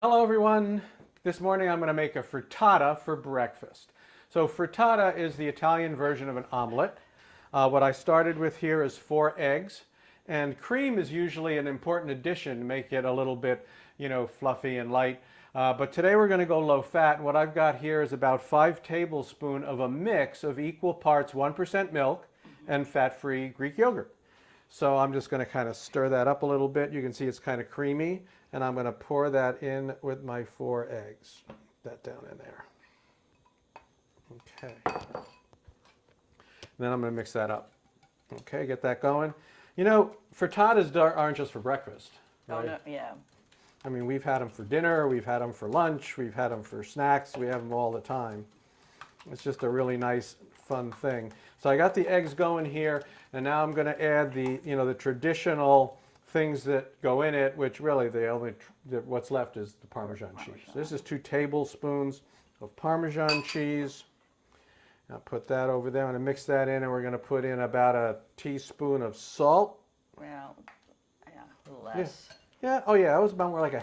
Hello everyone. This morning I'm going to make a frittata for breakfast. So frittata is the Italian version of an omelet. What I started with here is 4 eggs, and cream is usually an important addition to make it a little bit, fluffy and light. But today we're going to go low fat, and what I've got here is about 5 tablespoons of a mix of equal parts 1% milk and fat-free Greek yogurt. So I'm just going to kind of stir that up a little bit. You can see it's kind of creamy, and I'm going to pour that in with my 4 eggs. That down in there. Okay. And then I'm going to mix that up. Okay, get that going. Frittatas aren't just for breakfast, right? Oh, no, yeah. I mean, we've had them for dinner, we've had them for lunch, we've had them for snacks, we have them all the time. It's just a really nice, fun thing. So I got the eggs going here, and now I'm going to add the traditional things that go in it, which really what's left is the Parmesan cheese. This is 2 tablespoons of Parmesan cheese. I'll put that over there. I'm going to mix that in, and we're going to put in about a teaspoon of salt. Well, yeah, a little less. Yeah, oh yeah, it was about more like I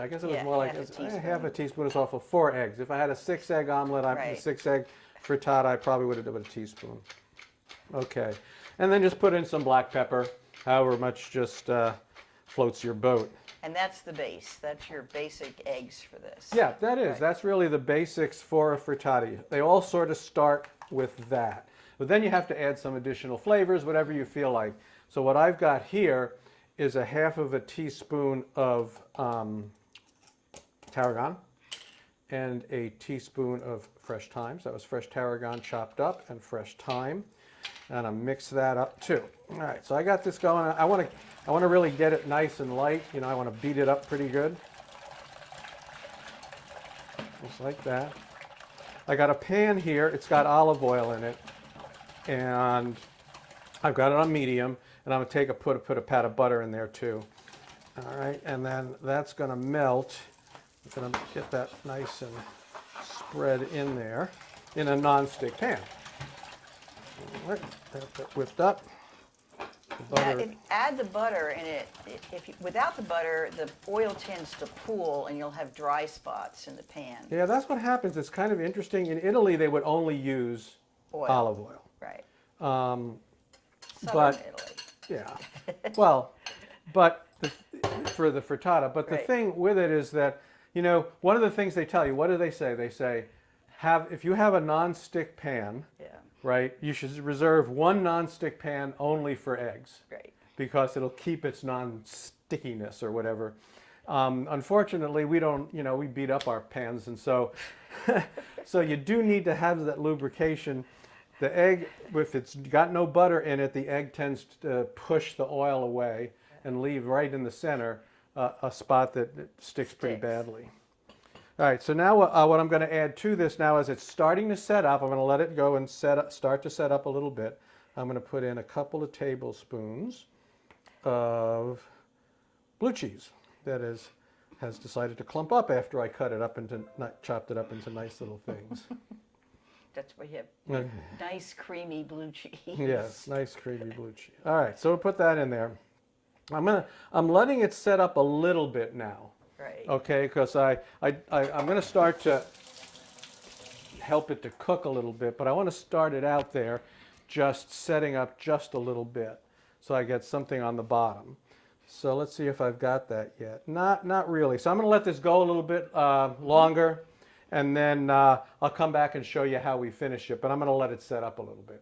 guess it was more like half a teaspoon is off of 4 eggs. If I had a 6-egg omelet, a Right. 6-egg frittata, I probably would have done a teaspoon. Okay, and then just put in some black pepper, however much just floats your boat. And that's the base. That's your basic eggs for this. Yeah, that is. Right. That's really the basics for a frittata. They all sort of start with that. But then you have to add some additional flavors, whatever you feel like. So what I've got here is a half of a teaspoon of tarragon and a teaspoon of fresh thyme. So that was fresh tarragon chopped up and fresh thyme. And I mix that up too. All right, so I got this going. I want to really get it nice and light. I want to beat it up pretty good. Just like that. I got a pan here. It's got olive oil in it. And I've got it on medium. And I'm going to put a pat of butter in there too. All right, and then that's going to melt. I'm going to get that nice and spread in there in a non-stick pan. All right, that whipped up. The butter. Add the butter, and without the butter, the oil tends to pool, and you'll have dry spots in the pan. Yeah, that's what happens. It's kind of interesting. In Italy, they would only use olive oil. Right. Southern Italy. Yeah. Well, but for the frittata. But the Right. thing with it is that, one of the things they tell you, what do they say? They say, if you have a non-stick pan, Yeah. right, you should reserve 1 non-stick pan only for eggs. Right. Because it'll keep its non-stickiness or whatever. Unfortunately, we don't, we beat up our pans, and so, so you do need to have that lubrication. The egg, if it's got no butter in it, the egg tends to push the oil away and leave right in the center a spot that sticks pretty badly. All right, so now what I'm going to add to this now is it's starting to set up. I'm going to let it go and start to set up a little bit. I'm going to put in a couple of tablespoons of blue cheese that has decided to clump up after I chopped it up into nice little things. That's why you have nice, creamy blue cheese. Yes, nice creamy blue cheese. All right, so we'll put that in there. I'm letting it set up a little bit now. Right. Okay, because I'm going to start to help it to cook a little bit, but I want to start it out there just setting up just a little bit so I get something on the bottom. So let's see if I've got that yet. Not really. So I'm going to let this go a little bit longer, and then I'll come back and show you how we finish it, but I'm going to let it set up a little bit.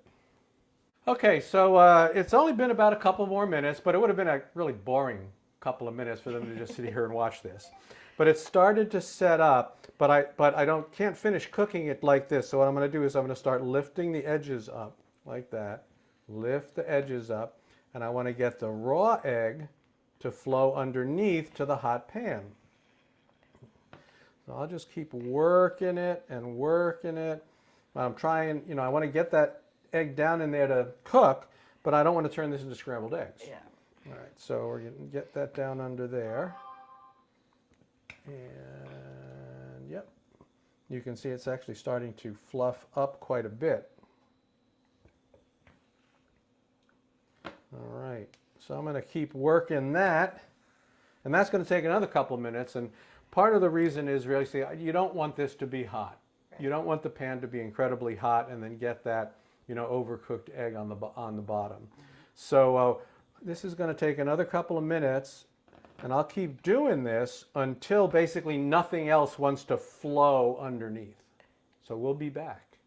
Okay, so it's only been about a couple more minutes, but it would have been a really boring couple of minutes for them to just sit here and watch this. But it started to set up, but I can't finish cooking it like this. So what I'm going to do is I'm going to start lifting the edges up like that. Lift the edges up, and I want to get the raw egg to flow underneath to the hot pan. So I'll just keep working it and working it. I'm trying, I want to get that egg down in there to cook, but I don't want to turn this into scrambled eggs. Yeah. All right, so we're going to get that down under there. And yep, you can see it's actually starting to fluff up quite a bit. All right, so I'm going to keep working that, and that's going to take another couple of minutes. And part of the reason is really, see, you don't want this to be hot. Right. You don't want the pan to be incredibly hot and then get that, overcooked egg on the bottom. Mm-hmm. So this is going to take another couple of minutes, and I'll keep doing this until basically nothing else wants to flow underneath. So we'll be back.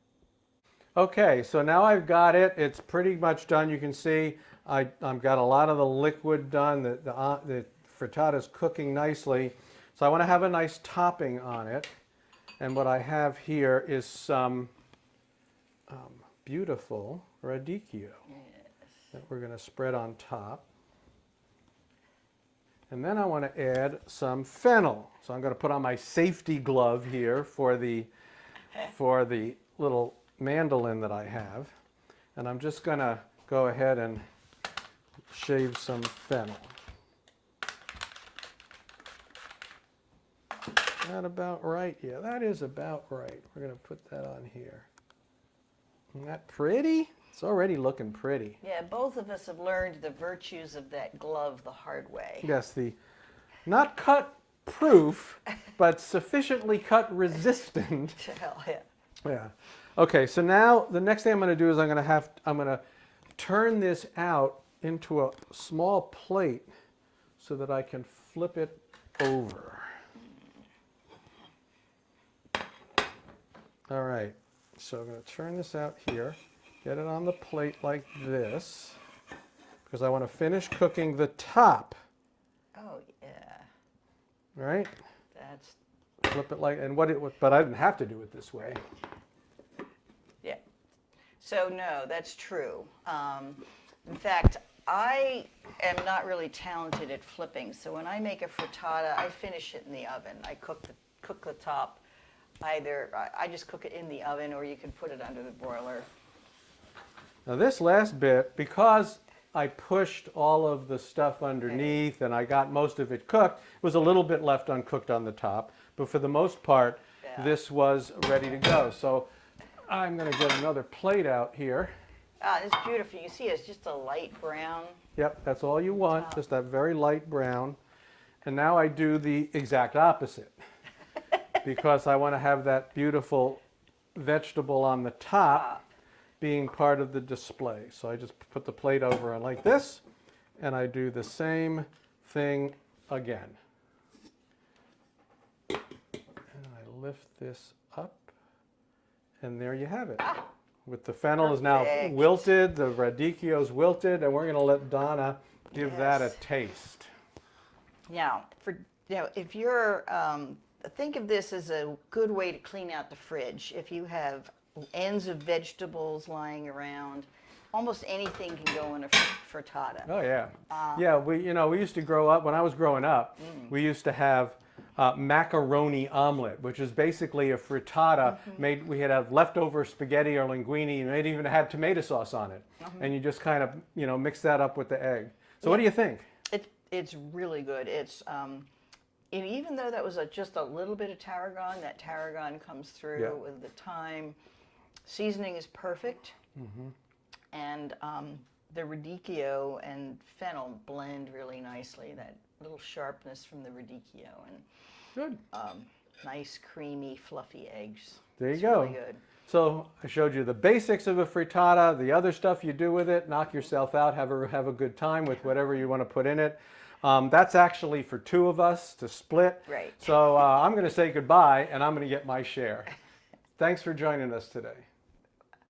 Okay, so now I've got it. It's pretty much done. You can see I've got a lot of the liquid done. The frittata is cooking nicely. So I want to have a nice topping on it. And what I have here is some beautiful radicchio that we're going to spread on top. And then I want to add some fennel. So I'm going to put on my safety glove here for the little mandolin that I have. And I'm just going to go ahead and shave some fennel. That about right? Yeah, that is about right. We're going to put that on here. Isn't that pretty? It's already looking pretty. Yeah, both of us have learned the virtues of that glove the hard way. Yes, the not cut proof, but sufficiently cut resistant. Hell yeah. Yeah. Okay, so now the next thing I'm going to do is I'm going to turn this out into a small plate so that I can flip it over. All right, so I'm going to turn this out here, get it on the plate like this, because I want to finish cooking the top. Oh yeah. Right? That's Flip it like, but I didn't have to do it this way. yeah. So no, that's true. In fact, I am not really talented at flipping. So when I make a frittata, I finish it in the oven. I cook the top. Either I just cook it in the oven, or you can put it under the broiler. Now this last bit, because I pushed all of the stuff underneath and I got most of it cooked, was a little bit left uncooked on the top, but for the most part, Yeah. this was ready to go. So I'm going to get another plate out here. Ah, it's beautiful. You see, it's just a light brown. Yep, that's all you want, Top. just that very light brown. And now I do the exact opposite, because I want to have that beautiful vegetable on the top being part of the display. So I just put the plate over like this, and I do the same thing again. And I lift this up, and there you have it. With the fennel is now Perfect. wilted, the radicchio's wilted, and we're going to let Donna give that a Yes. taste. Now, if you're think of this as a good way to clean out the fridge. If you have ends of vegetables lying around, almost anything can go in a frittata. Oh yeah, yeah. We used to grow up when I was growing up. We used to have macaroni omelet, which is basically a frittata made. We had leftover spaghetti or linguine, and it even had tomato sauce on it. And you just kind of mix that up with the egg. So what do you think? It's really good. It's and even though that was just a little bit of tarragon, that tarragon comes through with the thyme. Seasoning is perfect, and the radicchio and fennel blend really nicely. That little sharpness from the radicchio and Good. Nice, creamy, fluffy eggs. There you It's go. Really good. So I showed you the basics of a frittata, the other stuff you do with it, knock yourself out, have a good time with whatever you want to put in it. That's actually for two of us to split. Right. So I'm going to say goodbye, and I'm going to get my share. Thanks for joining us today.